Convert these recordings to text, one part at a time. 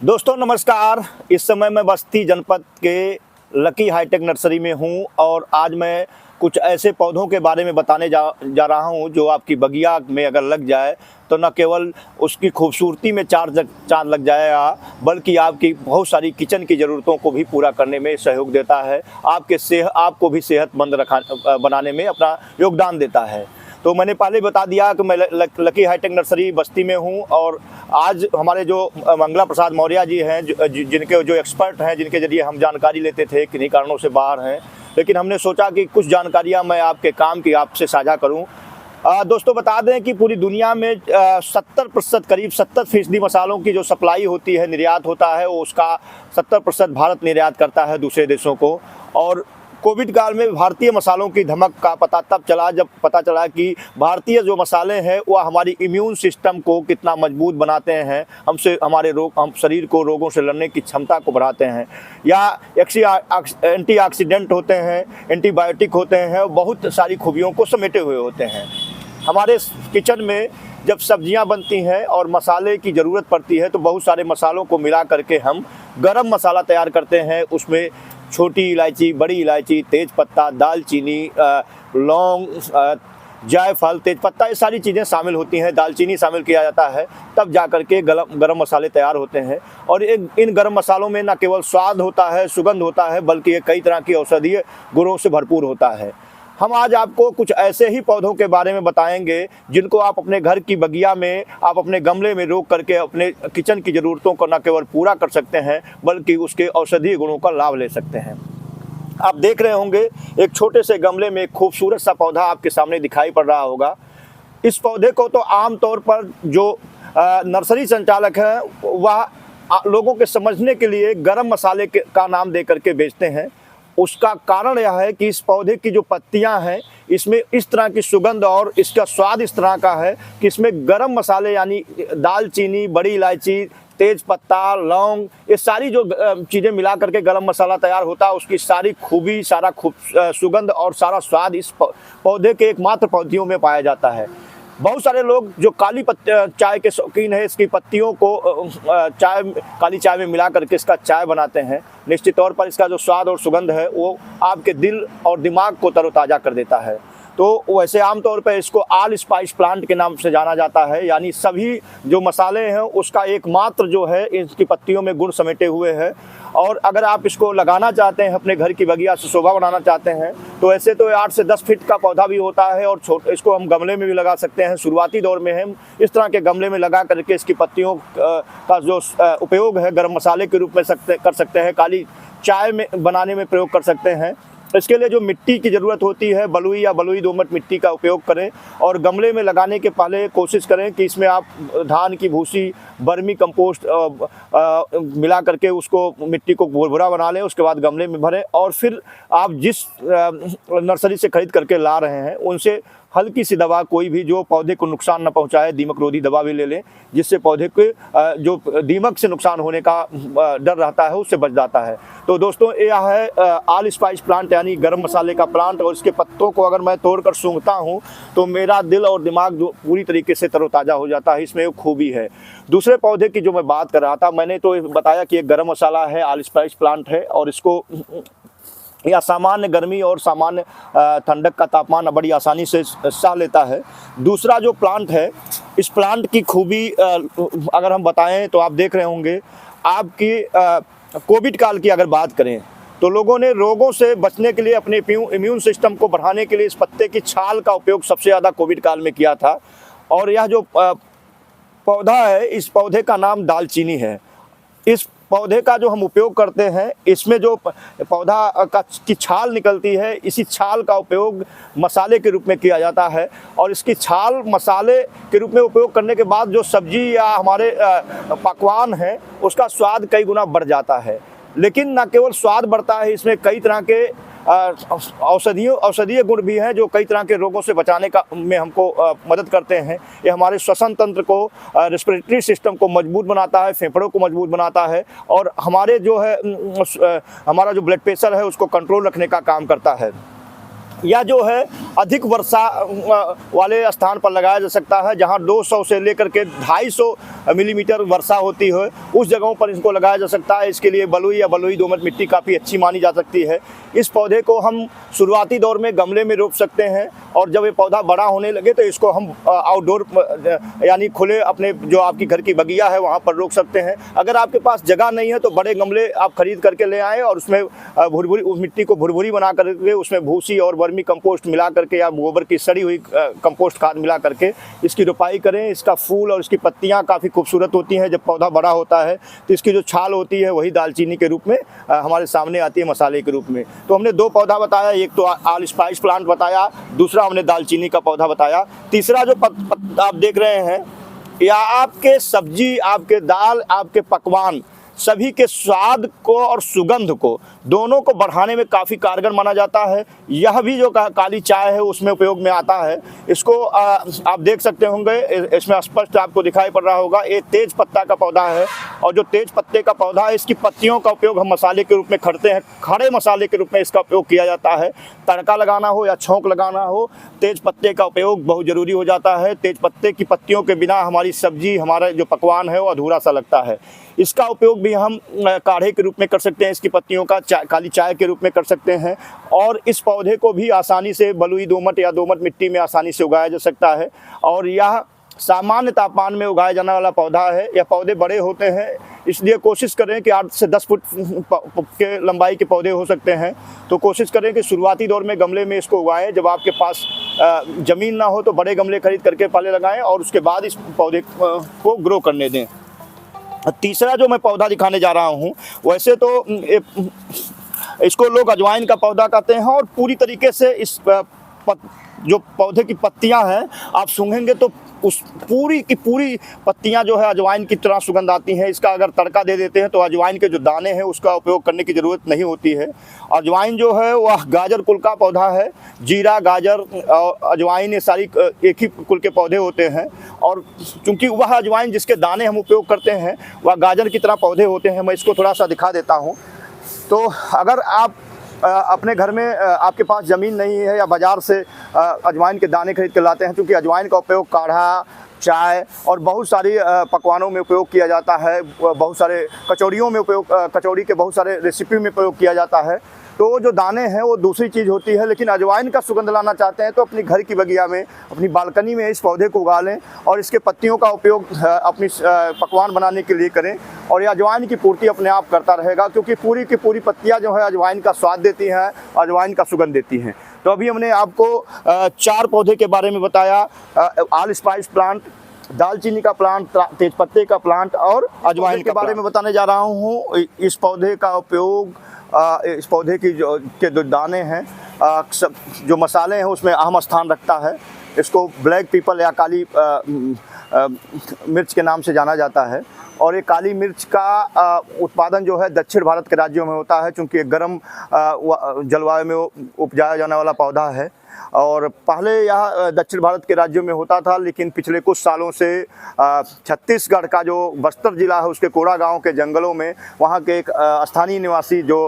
दोस्तों नमस्कार। इस समय मैं बस्ती जनपद के लकी हाईटेक नर्सरी में हूं और आज मैं कुछ ऐसे पौधों के बारे में बताने जा रहा हूं जो आपकी बगिया में अगर लग जाए तो न केवल उसकी खूबसूरती में चांद लग जाएगा, बल्कि आपकी बहुत सारी किचन की ज़रूरतों को भी पूरा करने में सहयोग देता है। आपको भी सेहतमंद बनाने में अपना योगदान देता है। तो मैंने पहले बता दिया कि मैं लकी हाईटेक नर्सरी बस्ती में हूं और आज हमारे जो मंगला प्रसाद मौर्य जी हैं, जिनके जो एक्सपर्ट हैं, जिनके ज़रिए हम जानकारी लेते थे, किन्हीं कारणों से बाहर हैं, लेकिन हमने सोचा कि कुछ जानकारियां मैं आपके काम की आपसे साझा करूं। दोस्तों बता दें कि पूरी दुनिया में 70% करीब 70% मसालों की जो सप्लाई होती है, निर्यात होता है, वो उसका 70% भारत निर्यात करता है दूसरे देशों को। और कोविड काल में भारतीय मसालों की धमक का पता तब चला जब पता चला कि भारतीय जो मसाले हैं वह हमारी इम्यून सिस्टम को कितना मजबूत बनाते हैं, हम शरीर को रोगों से लड़ने की क्षमता को बढ़ाते हैं, या एंटीऑक्सीडेंट होते हैं, एंटीबायोटिक होते हैं, बहुत सारी खूबियों को समेटे हुए होते हैं। हमारे किचन में जब सब्जियां बनती हैं और मसाले की ज़रूरत पड़ती है तो बहुत सारे मसालों को मिला करके हम गरम मसाला तैयार करते हैं। उसमें छोटी इलायची, बड़ी इलायची, तेज़पत्ता, दालचीनी, लौंग, जायफल, तेज़पत्ता, ये सारी चीज़ें शामिल होती हैं। दालचीनी शामिल किया जाता है, तब जा कर के गरम मसाले तैयार होते हैं। और इन गरम मसालों में न केवल स्वाद होता है, सुगंध होता है, बल्कि ये कई तरह की औषधीय गुणों से भरपूर होता है। हम आज आपको कुछ ऐसे ही पौधों के बारे में बताएंगे जिनको आप अपने घर की बगिया में, आप अपने गमले में रोक करके अपने किचन की ज़रूरतों को न केवल पूरा कर सकते हैं, बल्कि उसके औषधीय गुणों का लाभ ले सकते हैं। आप देख रहे होंगे एक छोटे से गमले में एक खूबसूरत सा पौधा आपके सामने दिखाई पड़ रहा होगा। इस पौधे को तो आमतौर पर जो नर्सरी संचालक हैं वह लोगों के समझने के लिए गरम मसाले का नाम दे करके बेचते हैं। उसका कारण यह है कि इस पौधे की जो पत्तियां हैं, इसमें इस तरह की सुगंध और इसका स्वाद इस तरह का है कि इसमें गरम मसाले यानी दालचीनी, बड़ी इलायची, तेज़पत्ता, लौंग, ये सारी जो चीज़ें मिला करके गरम मसाला तैयार होता है, उसकी सारी खूबी, सुगंध और सारा स्वाद इस पौधे के एकमात्र पौधों में पाया जाता है। बहुत सारे लोग जो चाय के शौकीन है, इसकी पत्तियों को काली चाय में मिला करके इसका चाय बनाते हैं। निश्चित तौर पर इसका जो स्वाद और सुगंध है वो आपके दिल और दिमाग को तरोताज़ा कर देता है। तो वैसे आमतौर पर इसको ऑल स्पाइस प्लांट के नाम से जाना जाता है, यानी सभी जो मसाले हैं उसका एकमात्र जो है इसकी पत्तियों में गुण समेटे हुए है। और अगर आप इसको लगाना चाहते हैं, अपने घर की बगिया से शोभा बनाना चाहते हैं, तो ऐसे तो 8 से 10 फीट का पौधा भी होता है और इसको हम गमले में भी लगा सकते हैं। शुरुआती दौर में हम इस तरह के गमले में लगा करके इसकी पत्तियों का जो उपयोग है गर्म मसाले के रूप में कर सकते हैं, काली चाय में बनाने में प्रयोग कर सकते हैं। इसके लिए जो मिट्टी की ज़रूरत होती है, बलुई या बलुई दोमट मिट्टी का उपयोग करें और गमले में लगाने के पहले कोशिश करें कि इसमें आप धान की भूसी, वर्मी कंपोस्ट मिला करके उसको मिट्टी को भुरभुरा बना लें। उसके बाद गमले में भरें और फिर आप जिस नर्सरी से खरीद करके ला रहे हैं उनसे हल्की सी दवा, कोई भी जो पौधे को नुकसान न पहुंचाए, दीमक रोधी दवा भी ले लें, जिससे पौधे के जो दीमक से नुकसान होने का डर रहता है उससे बच जाता है। तो दोस्तों यह है ऑल स्पाइस प्लांट यानी गरम मसाले का प्लांट। और इसके पत्तों को अगर मैं तोड़कर सूंघता हूँ तो मेरा दिल और दिमाग जो पूरी तरीके से तरोताज़ा हो जाता है। इसमें एक खूबी है। दूसरे पौधे की जो मैं बात कर रहा था, मैंने तो बताया कि एक गरम मसाला है, ऑल स्पाइस प्लांट है और इसको या सामान्य गर्मी और सामान्य ठंडक का तापमान बड़ी आसानी से सह लेता है। दूसरा जो प्लांट है, इस प्लांट की खूबी अगर हम बताएं तो आप देख रहे होंगे आपकी कोविड काल की अगर बात करें तो लोगों ने रोगों से बचने के लिए, अपने इम्यून सिस्टम को बढ़ाने के लिए इस पत्ते की छाल का उपयोग सबसे ज़्यादा कोविड काल में किया था। और यह जो पौधा है, इस पौधे का नाम दालचीनी है। इस पौधे का जो हम उपयोग करते हैं, इसमें जो पौधा की छाल निकलती है, इसी छाल का उपयोग मसाले के रूप में किया जाता है। और इसकी छाल मसाले के रूप में उपयोग करने के बाद जो सब्जी या हमारे पकवान हैं उसका स्वाद कई गुना बढ़ जाता है। लेकिन न केवल स्वाद बढ़ता है, इसमें कई तरह के औषधीय गुण भी हैं जो कई तरह के रोगों से बचाने में हमको मदद करते हैं। ये हमारे श्वसन तंत्र को, रेस्पिरेटरी सिस्टम को मजबूत बनाता है, फेफड़ों को मजबूत बनाता है और हमारे जो है हमारा जो ब्लड प्रेशर है उसको कंट्रोल रखने का काम करता है। या जो है अधिक वर्षा वाले स्थान पर लगाया जा सकता है, जहां 200 से लेकर के 250 मिलीमीटर वर्षा होती है, उस जगहों पर इसको लगाया जा सकता है। इसके लिए बलुई या बलुई दोमट मिट्टी काफ़ी अच्छी मानी जा सकती है। इस पौधे को हम शुरुआती दौर में गमले में रोप सकते हैं, और जब ये पौधा बड़ा होने लगे तो इसको हम आउटडोर यानी खुले अपने जो आपकी घर की बगिया है वहाँ पर रोक सकते हैं। अगर आपके पास जगह नहीं है तो बड़े गमले आप खरीद करके ले आएँ और उसमें भुरभुरी, उस मिट्टी को भुरभुरी बना करके उसमें भूसी और वर्मी कंपोस्ट मिला करके या गोबर की सड़ी हुई कंपोस्ट खाद मिला करके इसकी रोपाई करें। इसका फूल और इसकी पत्तियां काफ़ी खूबसूरत होती हैं। जब पौधा बड़ा होता है तो इसकी जो छाल होती है वही दालचीनी के रूप में हमारे सामने आती है, मसाले के रूप में। तो हमने 2 पौधा बताया, एक तो ऑल स्पाइस प्लांट बताया, दूसरा हमने दालचीनी का पौधा बताया। तीसरा जो आप देख रहे हैं, या आपके सब्जी, आपके दाल, आपके पकवान सभी के स्वाद को और सुगंध को दोनों को बढ़ाने में काफ़ी कारगर माना जाता है। यह भी जो काली चाय है उसमें उपयोग में आता है। इसको आप देख सकते होंगे, इसमें स्पष्ट आपको दिखाई पड़ रहा होगा, ये तेज पत्ता का पौधा है। और जो तेज पत्ते का पौधा है, इसकी पत्तियों का उपयोग हम मसाले के रूप में करते हैं, खड़े मसाले के रूप में इसका उपयोग किया जाता है। तड़का लगाना हो या छौंक लगाना हो, तेज पत्ते का उपयोग बहुत ज़रूरी हो जाता है। तेज पत्ते की पत्तियों के बिना हमारी सब्जी, हमारा जो पकवान है वो अधूरा सा लगता है। इसका उपयोग भी हम काढ़े के रूप में कर सकते हैं, इसकी पत्तियों का काली चाय के रूप में कर सकते हैं। और इस पौधे को भी आसानी से बलुई दोमट या दोमट मिट्टी में आसानी से उगाया जा सकता है। और यह सामान्य तापमान में उगाया जाने वाला पौधा है। यह पौधे बड़े होते हैं, इसलिए कोशिश करें कि 8 से 10 फुट के लंबाई के पौधे हो सकते हैं। तो कोशिश करें कि शुरुआती दौर में गमले में इसको उगाएं। जब आपके पास ज़मीन ना हो तो बड़े गमले खरीद करके पहले लगाएं और उसके बाद इस पौधे को ग्रो करने दें। तीसरा जो मैं पौधा दिखाने जा रहा हूँ, वैसे तो इसको लोग अजवाइन का पौधा कहते हैं, और पूरी तरीके से इस जो पौधे की पत्तियां हैं आप सूंघेंगे तो उस पूरी की पूरी पत्तियां जो है अजवाइन की तरह सुगंध आती हैं। इसका अगर तड़का दे देते हैं तो अजवाइन के जो दाने हैं उसका उपयोग करने की ज़रूरत नहीं होती है। अजवाइन जो है वह गाजर कुल का पौधा है। जीरा, गाजर और अजवाइन ये सारी एक ही कुल के पौधे होते हैं। और चूँकि वह अजवाइन जिसके दाने हम उपयोग करते हैं वह गाजर की तरह पौधे होते हैं। मैं इसको थोड़ा सा दिखा देता हूँ। तो अगर आप अपने घर में आपके पास ज़मीन नहीं है या बाज़ार से अजवाइन के दाने खरीद कर लाते हैं, क्योंकि अजवाइन का उपयोग काढ़ा, चाय और बहुत सारी पकवानों में उपयोग किया जाता है। बहुत सारे कचौड़ियों में उपयोग, कचौड़ी के बहुत सारे रेसिपी में प्रयोग किया जाता है। तो जो दाने हैं वो दूसरी चीज़ होती है। लेकिन अजवाइन का सुगंध लाना चाहते हैं तो अपनी घर की बगिया में, अपनी बालकनी में इस पौधे को उगा लें और इसके पत्तियों का उपयोग अपनी पकवान बनाने के लिए करें। और ये अजवाइन की पूर्ति अपने आप करता रहेगा, क्योंकि पूरी की पूरी पत्तियां जो है अजवाइन का स्वाद देती हैं, अजवाइन का सुगंध देती हैं। तो अभी हमने आपको 4 पौधे के बारे में बताया, ऑल स्पाइस प्लांट, दालचीनी का प्लांट, तेजपत्ते का प्लांट और अजवाइन के बारे में बताने जा रहा हूँ। इस पौधे का उपयोग, इस पौधे की जो दाने हैं, सब जो मसाले हैं उसमें अहम स्थान रखता है। इसको ब्लैक पीपल या काली मिर्च के नाम से जाना जाता है। और ये काली मिर्च का उत्पादन जो है दक्षिण भारत के राज्यों में होता है, क्योंकि गर्म जलवायु में उपजाया जाने वाला पौधा है। और पहले यह दक्षिण भारत के राज्यों में होता था, लेकिन पिछले कुछ सालों से छत्तीसगढ़ का जो बस्तर ज़िला है उसके कोड़ा गांव के जंगलों में वहां के एक स्थानीय निवासी जो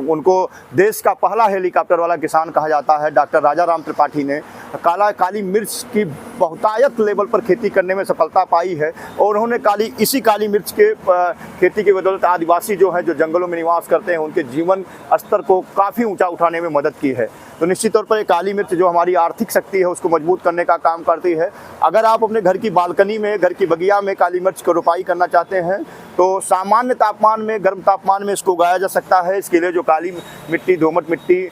उनको देश का पहला हेलीकॉप्टर वाला किसान कहा जाता है, डॉक्टर राजा राम त्रिपाठी ने काली मिर्च की बहुतायत लेवल पर खेती करने में सफलता पाई है। और उन्होंने इसी काली मिर्च के खेती की बदौलत आदिवासी जो है, जो जंगलों में निवास करते हैं, उनके जीवन स्तर को काफ़ी ऊंचा उठाने में मदद की है। तो निश्चित तौर पर काली मिर्च जो हमारी आर्थिक शक्ति है उसको मजबूत करने का काम करती है। अगर आप अपने घर की बालकनी में, घर की बगिया में काली मिर्च को रोपाई करना चाहते हैं तो सामान्य तापमान में, गर्म तापमान में इसको उगाया जा सकता है। इसके लिए जो काली मिट्टी, दोमट मिट्टी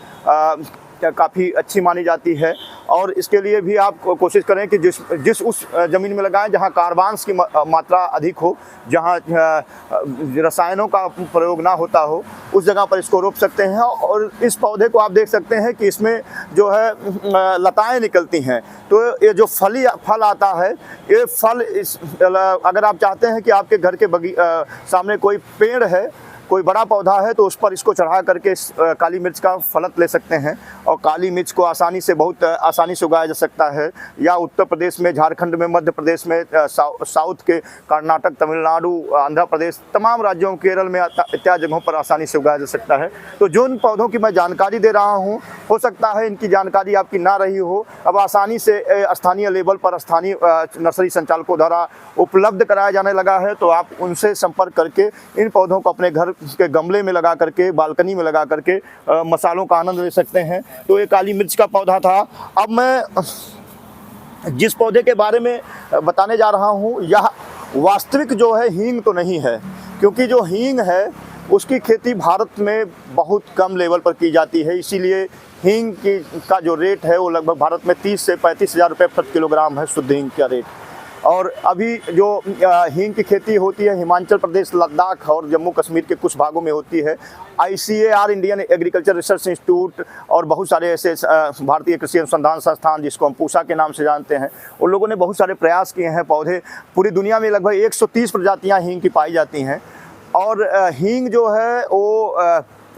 काफ़ी अच्छी मानी जाती है। और इसके लिए भी आप कोशिश करें कि जिस उस ज़मीन में लगाएं जहां कार्बन्स की मात्रा अधिक हो, जहां रसायनों का प्रयोग ना होता हो, उस जगह पर इसको रोप सकते हैं। और इस पौधे को आप देख सकते हैं कि इसमें जो है लताएं निकलती हैं। तो ये जो फल आता है, ये फल अगर आप चाहते हैं कि आपके घर के सामने कोई पेड़ है कोई बड़ा पौधा है तो उस पर इसको चढ़ा करके काली मिर्च का फलत ले सकते हैं और काली मिर्च को बहुत आसानी से उगाया जा सकता है। या उत्तर प्रदेश में, झारखंड में, मध्य प्रदेश में, साउथ के कर्नाटक, तमिलनाडु, आंध्र प्रदेश, तमाम राज्यों, केरल में इत्यादि जगहों पर आसानी से उगाया जा सकता है। तो जो इन पौधों की मैं जानकारी दे रहा हूँ, हो सकता है इनकी जानकारी आपकी ना रही हो। अब आसानी से स्थानीय लेवल पर स्थानीय नर्सरी संचालकों द्वारा उपलब्ध कराया जाने लगा है, तो आप उनसे संपर्क करके इन पौधों को अपने घर के गमले में लगा करके, बालकनी में लगा करके मसालों का आनंद ले सकते हैं। तो ये काली मिर्च का पौधा था। अब मैं जिस पौधे के बारे में बताने जा रहा हूँ, यह वास्तविक जो है हींग तो नहीं है, क्योंकि जो हींग है उसकी खेती भारत में बहुत कम लेवल पर की जाती है। इसीलिए हींग का जो रेट है वो लगभग भारत में 30 से 35 हज़ार रुपये प्रति किलोग्राम है, शुद्ध हींग का रेट। और अभी जो हींग की खेती होती है हिमाचल प्रदेश, लद्दाख और जम्मू कश्मीर के कुछ भागों में होती है। ICAR, Indian agriculture research institute, और बहुत सारे ऐसे भारतीय कृषि अनुसंधान संस्थान जिसको हम पूसा के नाम से जानते हैं, उन लोगों ने बहुत सारे प्रयास किए हैं। पौधे पूरी दुनिया में लगभग 130 प्रजातियाँ हींग की पाई जाती हैं। और हींग जो है वो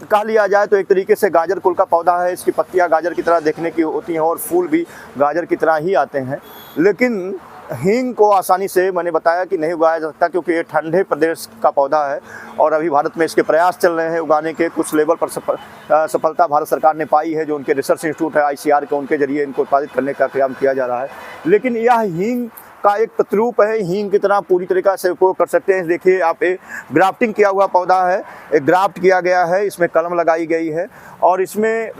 कह लिया जाए तो एक तरीके से गाजर कुल का पौधा है। इसकी पत्तियां गाजर की तरह देखने की होती हैं और फूल भी गाजर की तरह ही आते हैं। लेकिन हींग को आसानी से, मैंने बताया कि नहीं उगाया जा सकता, क्योंकि ये ठंडे प्रदेश का पौधा है और अभी भारत में इसके प्रयास चल रहे हैं उगाने के। कुछ लेवल पर सफलता भारत सरकार ने पाई है, जो उनके रिसर्च इंस्टीट्यूट है ICAR के, उनके जरिए इनको उत्पादित करने का काम किया जा रहा है। लेकिन यह हींग का एक प्रतिरूप है, हींग की तरह पूरी तरीक़ा से उपयोग कर सकते हैं। देखिए आप, एक ग्राफ्टिंग किया हुआ पौधा है, एक ग्राफ्ट किया गया है, इसमें कलम लगाई गई है। और इसमें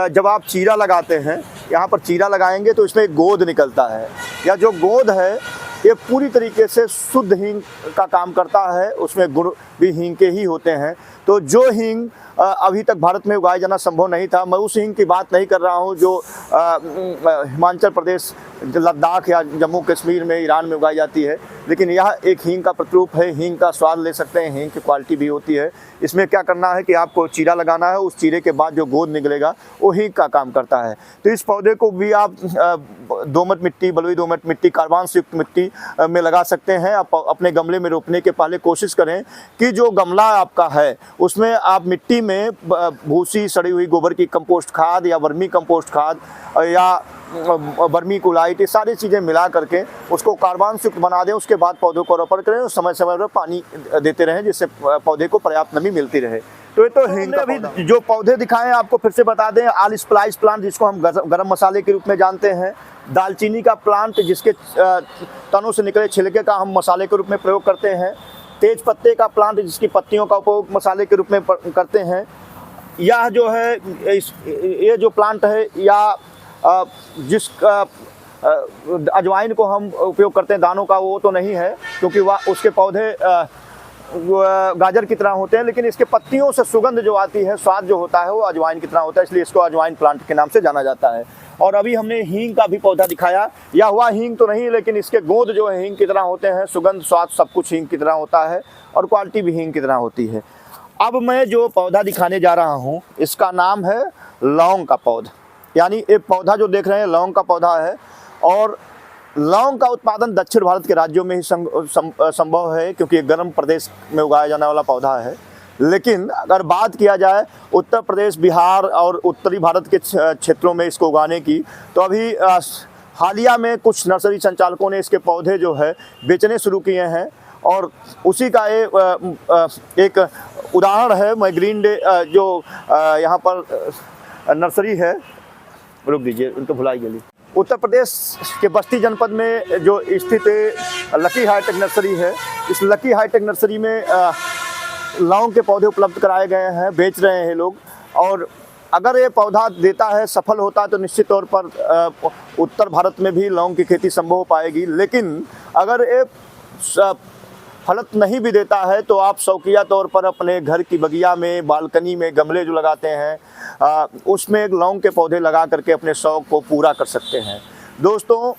जब आप चीरा लगाते हैं, यहाँ पर चीरा लगाएंगे तो इसमें एक गोंद निकलता है। या जो गोंद है ये पूरी तरीके से शुद्ध हींग का काम करता है, उसमें गुण भी हींग के ही होते हैं। तो जो हींग अभी तक भारत में उगाया जाना संभव नहीं था, मैं उस हींग की बात नहीं कर रहा हूँ जो हिमाचल प्रदेश, लद्दाख या जम्मू कश्मीर में, ईरान में उगाई जाती है। लेकिन यह एक हींग का प्रतिरूप है। हींग का स्वाद ले सकते हैं, हींग की क्वालिटी भी होती है। इसमें क्या करना है कि आपको चीरा लगाना है, उस चीरे के बाद जो गोंद निकलेगा वो हींग का काम करता है। तो इस पौधे को भी आप दोमट मिट्टी, बलुई दोमट मिट्टी, कार्बन से युक्त मिट्टी में लगा सकते हैं। आप अपने गमले में रोपने के पहले कोशिश करें कि जो गमला आपका है उसमें आप मिट्टी में भूसी, सड़ी हुई गोबर की कंपोस्ट खाद या वर्मी कंपोस्ट खाद या वर्मी कोलाइट, ये सारी चीज़ें मिला करके उसको कार्बन से युक्त बना दें। उसके बाद पौधों को रोपण करें और समय समय पर पानी देते रहें, जिससे पौधे को पर्याप्त नमी मिलती रहे। तो ये तो हींग। अभी जो पौधे दिखाएं आपको फिर से बता दें, आल स्प्लाइस प्लांट, जिसको हम गरम मसाले के रूप में जानते हैं। दालचीनी का प्लांट, जिसके तनों से निकले छिलके का हम मसाले के रूप में प्रयोग करते हैं। तेज पत्ते का प्लांट, जिसकी पत्तियों का उपयोग मसाले के रूप में करते हैं। यह जो है, ये जो प्लांट है, या जिसका अजवाइन को हम उपयोग करते हैं दानों का, वो तो नहीं है, क्योंकि वह उसके पौधे गाजर की तरह होते हैं। लेकिन इसके पत्तियों से सुगंध जो आती है, स्वाद जो होता है, वो अजवाइन की तरह होता है, इसलिए इसको अजवाइन प्लांट के नाम से जाना जाता है। और अभी हमने हींग का भी पौधा दिखाया। यह हुआ हींग तो नहीं, लेकिन इसके गोंद जो है हींग की तरह होते हैं। सुगंध, स्वाद सब कुछ हींग की तरह होता है और क्वालिटी भी हींग की तरह होती है। अब मैं जो पौधा दिखाने जा रहा हूँ, इसका नाम है लौंग का पौधा। यानी एक पौधा जो देख रहे हैं लौंग का पौधा है। और लौंग का उत्पादन दक्षिण भारत के राज्यों में ही संभव है, क्योंकि गर्म प्रदेश में उगाया जाने वाला पौधा है। लेकिन अगर बात किया जाए उत्तर प्रदेश, बिहार और उत्तरी भारत के क्षेत्रों में इसको उगाने की, तो अभी हालिया में कुछ नर्सरी संचालकों ने इसके पौधे जो है बेचने शुरू किए हैं। और उसी का एक उदाहरण है। मैं ग्रीन डे जो यहाँ पर नर्सरी है, रुक दीजिए, उनको भुलाई गई। उत्तर प्रदेश के बस्ती जनपद में जो स्थित लकी हाईटेक नर्सरी है, इस लकी हाईटेक नर्सरी में लौंग के पौधे उपलब्ध कराए गए हैं, बेच रहे हैं लोग। और अगर ये पौधा देता है, सफल होता है, तो निश्चित तौर पर उत्तर भारत में भी लौंग की खेती संभव हो पाएगी। लेकिन अगर ये फलत नहीं भी देता है, तो आप शौकिया तौर पर अपने घर की बगिया में, बालकनी में गमले जो लगाते हैं, उसमें एक लौंग के पौधे लगा करके अपने शौक को पूरा कर सकते हैं। दोस्तों,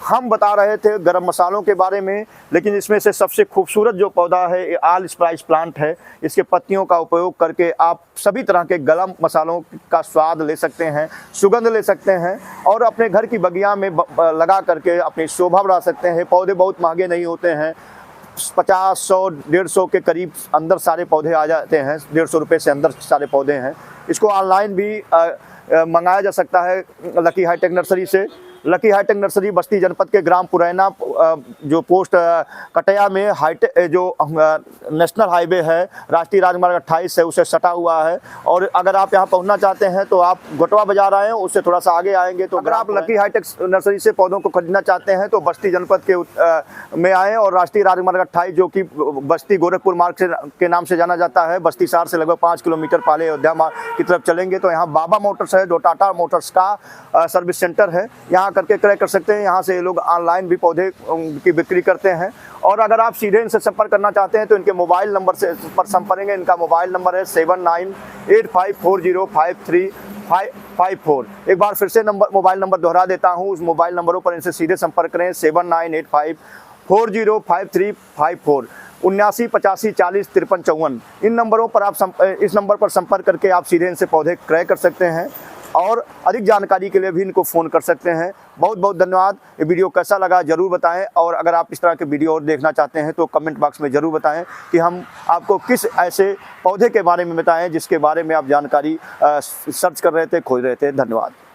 हम बता रहे थे गरम मसालों के बारे में, लेकिन इसमें से सबसे खूबसूरत जो पौधा है, ये आल स्प्राइस प्लांट है। इसके पत्तियों का उपयोग करके आप सभी तरह के गरम मसालों का स्वाद ले सकते हैं, सुगंध ले सकते हैं और अपने घर की बगिया में लगा करके अपनी शोभा बढ़ा सकते हैं। पौधे बहुत महंगे नहीं होते हैं, 50, 100, 150 के करीब अंदर सारे पौधे आ जाते हैं। 150 रुपये से अंदर सारे पौधे हैं। इसको ऑनलाइन भी मंगाया जा सकता है लकी हाईटेक नर्सरी से। लकी हाईटेक नर्सरी बस्ती जनपद के ग्राम पुरैना जो पोस्ट कटया में हाईटेक जो नेशनल हाईवे है, राष्ट्रीय राजमार्ग 28 है, उसे सटा हुआ है। और अगर आप यहाँ पहुँचना चाहते हैं तो आप गोटवा बाजार आएँ, उससे थोड़ा सा आगे आएंगे तो अगर आप लकी हाईटेक नर्सरी से पौधों को खरीदना चाहते हैं तो बस्ती जनपद के में आएँ और राष्ट्रीय राजमार्ग 28 जो कि बस्ती गोरखपुर मार्ग के नाम से जाना जाता है, बस्ती शहर से लगभग 5 किलोमीटर पहले अयोध्या मार्ग की तरफ चलेंगे तो यहाँ बाबा मोटर्स है जो टाटा मोटर्स का सर्विस सेंटर है। यहाँ करके क्रय कर सकते हैं। यहाँ से ये लोग ऑनलाइन भी पौधे की बिक्री करते हैं। और अगर आप सीधे इनसे संपर्क करना चाहते हैं तो इनके मोबाइल नंबर से पर संपर्क करेंगे। इनका मोबाइल नंबर है 7985405354। एक बार फिर से मोबाइल नंबर दोहरा देता हूँ। उस मोबाइल नंबरों पर इनसे सीधे संपर्क करें 7985405354, 7985405354। इन नंबरों पर आप इस नंबर पर संपर्क करके आप सीधे इनसे पौधे क्रय कर सकते हैं और अधिक जानकारी के लिए भी इनको फ़ोन कर सकते हैं। बहुत बहुत धन्यवाद। ये वीडियो कैसा लगा ज़रूर बताएं और अगर आप इस तरह के वीडियो और देखना चाहते हैं तो कमेंट बॉक्स में ज़रूर बताएं कि हम आपको किस ऐसे पौधे के बारे में बताएं जिसके बारे में आप जानकारी सर्च कर रहे थे, खोज रहे थे। धन्यवाद।